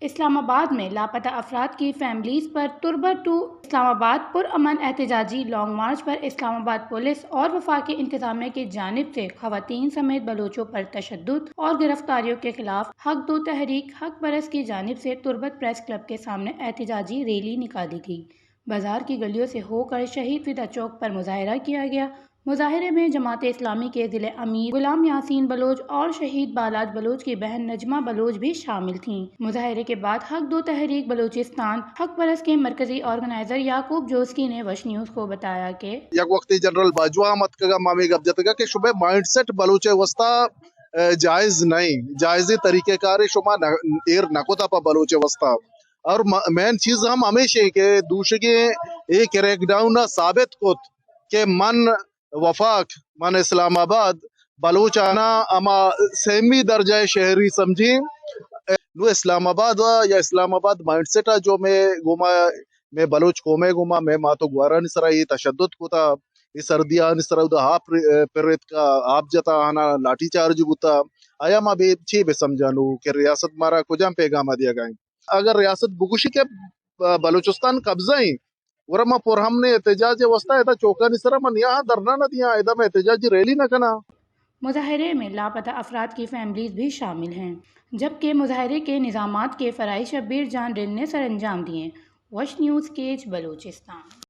اسلام آباد میں لاپتہ افراد کی فیملیز پر تربہ ٹو اسلام آباد پرامن احتجاجی لانگ مارچ پر اسلام آباد پولیس اور وفاقی انتظامیہ کی جانب سے خواتین سمیت بلوچوں پر تشدد اور گرفتاریوں کے خلاف حق دو تحریک حق پرست کی جانب سے تربت پریس کلب کے سامنے احتجاجی ریلی نکالی گئی۔ بازار کی گلیوں سے ہو کر شہید فدا چوک پر مظاہرہ کیا گیا۔ مظاہرے میں جماعت اسلامی کے ضلع امیر غلام یاسین بلوچ اور شہید بالاج بلوچ کی بہن نجمہ بلوچ بھی شامل تھیں۔ مظاہرے کے بعد حق دو تحریک بلوچستان حق پرست کے مرکزی آرگنائزر یعقوب جوزکی نے وش نیوز کو بتایا کہ یک وقتی جنرل باجوہ احمد کا مامی گپ جاتا کہ شبہ مائنڈ سیٹ بلوچ وسطی جائز نہیں، جائزی طریقہ کار شما ایر نکوتا پا بلوچ وسطی اور مین چیز ہم ہمیشہ کہ دوسرے ایک کریک ڈاؤن ثابت کت کہ من وفاق من اسلام آباد بلوچانا اما سیمی درجہ شہری سمجھی نو اسلام آباد یا اسلام آباد مائنڈ سیٹ جو میں بلوچ قومے گما میں ماتو گوارا نسرا یہ تشدد کو تھا یہ سردیاں نسرا دا آپ پریت کا آپ جتا ہنا لاٹھی چارج گتا آیا ما بھی چی بے سمجھانو کہ ریاست مارا کجام پیغام دیا گئیں اگر ریاست بگوشی کے بلوچستان قبضہ ہی ورما پر ہم نے احتجاج وسطا ایتا چوکا نسرا من یہاں درنا نہ دیا ایتا میں احتجاج ریلی نہ کنا۔ مظاہرے میں لاپتہ افراد کی فیملیز بھی شامل ہیں، جبکہ مظاہرے کے نظامات کے فرائض شبیر جان ڈل نے سر انجام دیے۔ وش نیوز کیچ بلوچستان۔